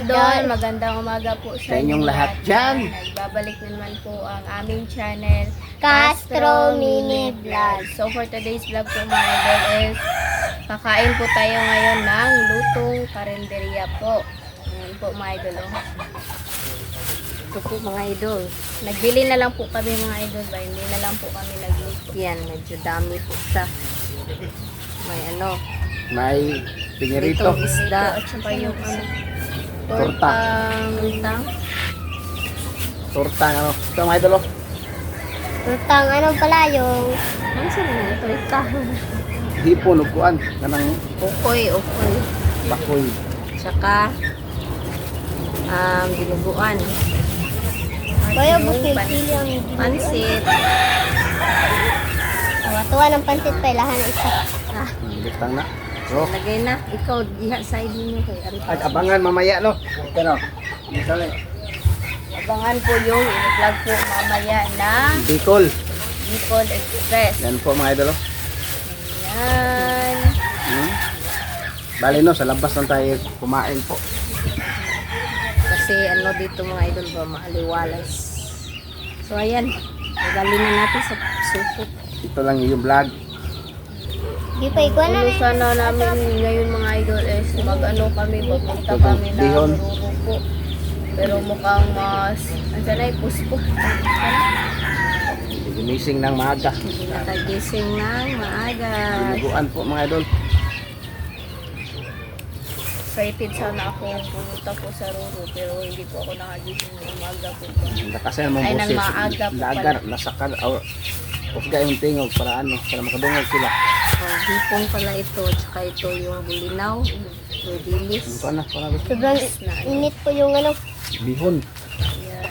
idol, magandang umaga po Sa inyong lahat dyan. Nagbabalik naman po ang aming channel, Castro Mini Vlog. So for today's vlog po mga idol is kakain po tayo ngayon ng lutong karinderya po. Ayan po mga idol. Oh. Ito po mga idol. Nagbili na lang po kami mga idol ba? Hindi na lang po kami nagluto. Yan, medyo dami po sa may ano. May pinirito. Itong isda at saka yung Torta. Tortang. Torta ano. Ito mga idol. Oh. Tutang ano pala yung Ano sila na? Torta. Hipon ugkuan kanang Ukoy. bakoy. Tsaka dinuguan. Kaya Yung bukil pili ang pansit. tuwa ng pansit pa ilahan na isa. Ah, Bitang na. So, lagay na. Ikaw, diha side ninyo kay Arita. abangan mamaya no. Pero, misali. Abangan po yung i-vlog po mamaya na Bicol. Bicol Express. Yan po mga idol. Oh. Ayan. Bali no, sa labas lang tayo kumain po. Kasi ano dito mga idol ba, maaliwalas. So ayan, nagalin na natin sa supot. Ito lang yung vlog. Di pa iguan na Ano rin. sana namin ngayon mga idol is mag-ano kami, magpunta kami na Bihon. Ruru po. Pero mukhang mas, ansan ay puspok. Ginising ng maaga. Hindi nakagising ng maaga. Dinuguan po mga idol. Excited sana ako pumunta po sa Ruru pero hindi po ako nakagising ng umaga po. Kasi mong Ay, nang boses. maaga po Lagar, pala. nasakal. Usga yung tingog para ano, para makadungog sila. Oh, hipong pala ito, tsaka ito yung bulinaw, rodilis. Ito na, para Sobrang init po yung ano. bihon. Ayan.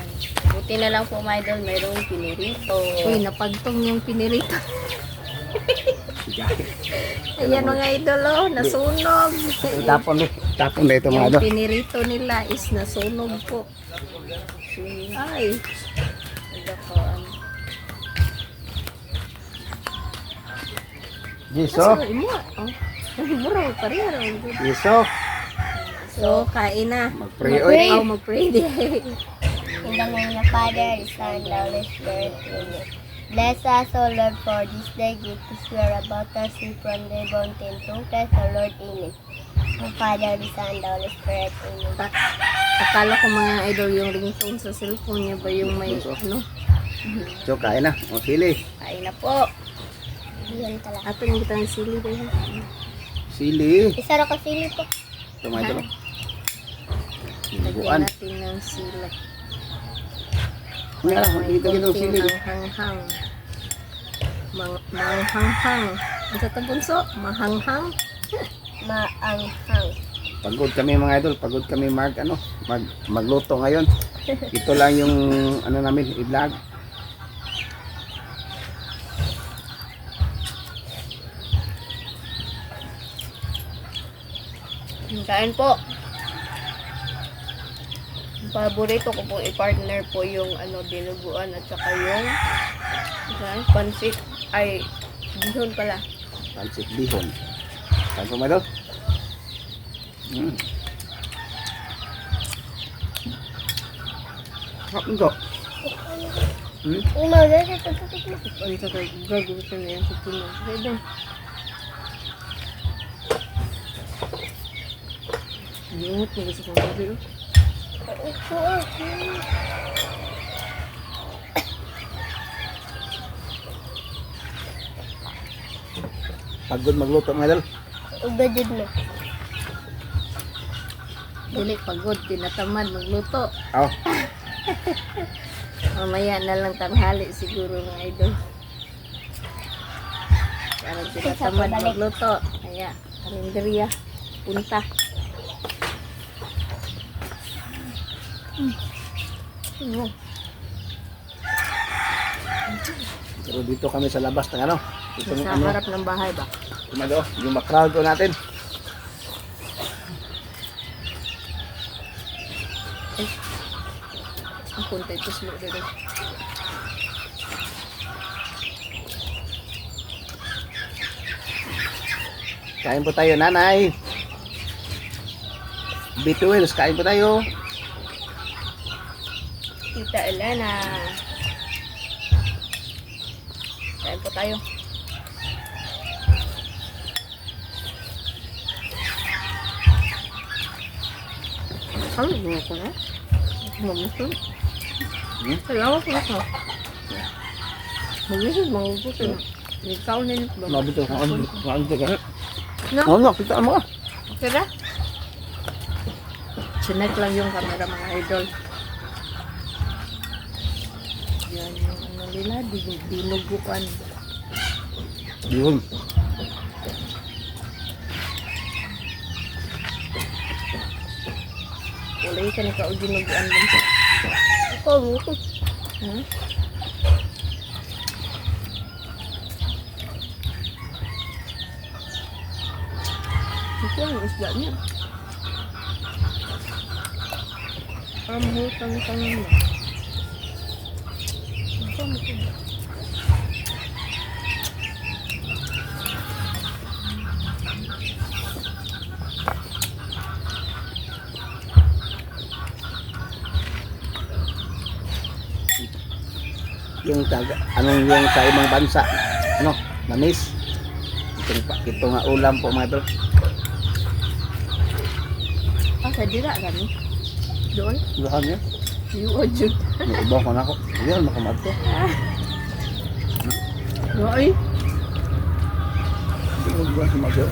Buti na lang po mga idol, mayroong pinirito. Uy, napagtong yung pinirito. Ayan mga idol, oh, nasunog. Tapon na ito mga Yung idol. pinirito nila is nasunog po. Ay. Nagkakaan. Giso. Mura pa rin. Giso. So, kain na. Mag-pray oy. Oh, mag-pray din. In the name of Father, the Son, the Holy Spirit. Amen. Bless us, O Lord, for this day. Give us swear about us, we from the mountain to Christ, O Lord. Amen. O Father, the Son, the Holy Spirit. Amen. Akala ko mga idol yung ringtone sa cellphone niya ba yung may ano? So, kain na. O, sili. Kain na po. Yan talaga. Ato yung kita ng sili dahil. Sili. Isa ra ka sili po. Ito mga idol. Lagyan Dinuguan. natin ng sila. Nga, makikita kita ng sili. Manghang-hang. Manghang-hang. Ang sa bunso? Mahanghang. Maanghang. Pagod kami mga idol. Pagod kami magluto ngayon. Ito lang yung ano namin, i-vlog. Kain po. Ang paborito ko po i-partner po yung ano, dinuguan at saka yung pansit. Ay, bihon pala. Pansit bihon. Saan po mga idol? Sarap nito. Umaw na sa tututik mo. Ang sa gagawin na yan sa tunog. Pwede. Yungot na gusto kong gawin. Pagod magluto mga idol. Ugadid mo. Dili pagod, tinatamad magluto. Oh, Mamaya na lang tanghali siguro mga idol. Parang tinatamad magluto. Kaya, karinderya, punta. pero dito kami sa labas ng ano. Ito yung Sa ano. harap ng bahay ba? Tumado, yung background ko natin. Ang punta ito slow dito. Kain po tayo, nanay. Bituels, kain po tayo. Tita Elena. Kain po tayo. Ano mo ko na? Magusto. Salamat po ako. Magusto, magusto. Ikaw na nito ba? Mabito ka. Mabito ka. No? No, kita mo. Okay na? Sinek lang yung camera mga idol. Yan yung ano nila, dinuguan. Yun. Kulay ka na ka o dinuguan din. Ako, muko. Hmm? Ito ang isda niya. Hutang-tang niya. Ito ang ito. Yung taga, anong yung sa ibang bansa, no, manis. Ito nga ulam po mga idol. Sa dira gani. Doon. Lahan niya. Yuod yun. May ibaw ko na ako. Yan, makamad ko. Roy. Hindi ko ba sumagal.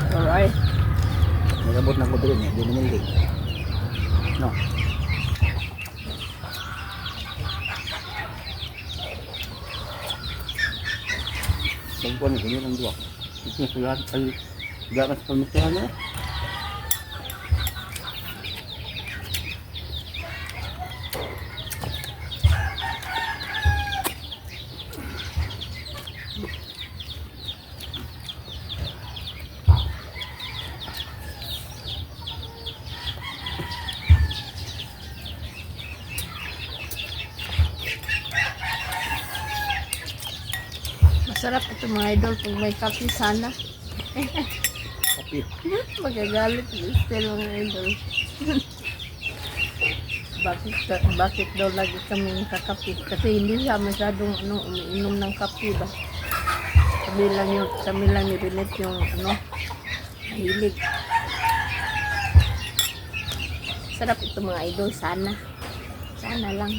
Alright. Nagabot na ko din eh. Hindi mo nilig. No. Pagpuan ni ganyan ang duwa. Ito na sila ay gamas pamitihan na. Masarap ito mga idol pag may kape sana. Kapi. Magagalit yung style mga idol. bakit daw lagi kami kakape? Kasi hindi siya masyadong umiinom ng kape ba? Kami lang ni Rinet yung hilig. Sarap ito mga idol, sana. Sana lang.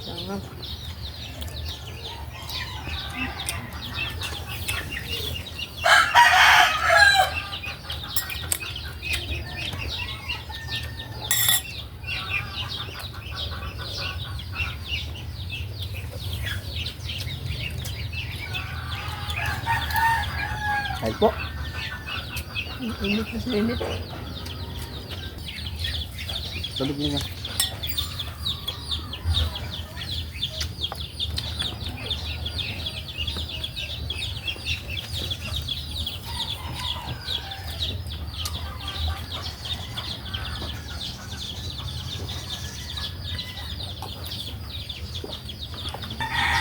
Sarap. Ay po. Init na sinit. Tulog niya.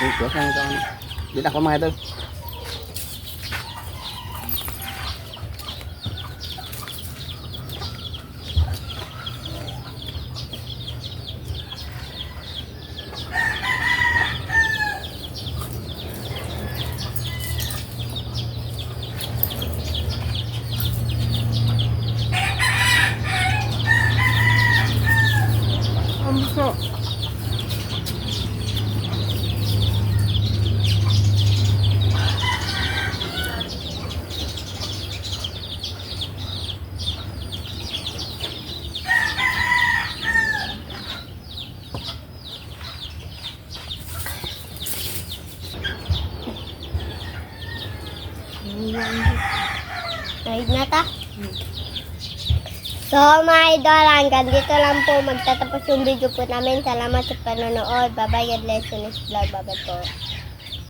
Ito, hindi na ako mga idol. Ang gusto. Nahid na ta? So mga idol, hanggang dito lang po magtatapos yung video po namin. Salamat sa panonood. Bye bye, God bless you. Next vlog, bye bye po.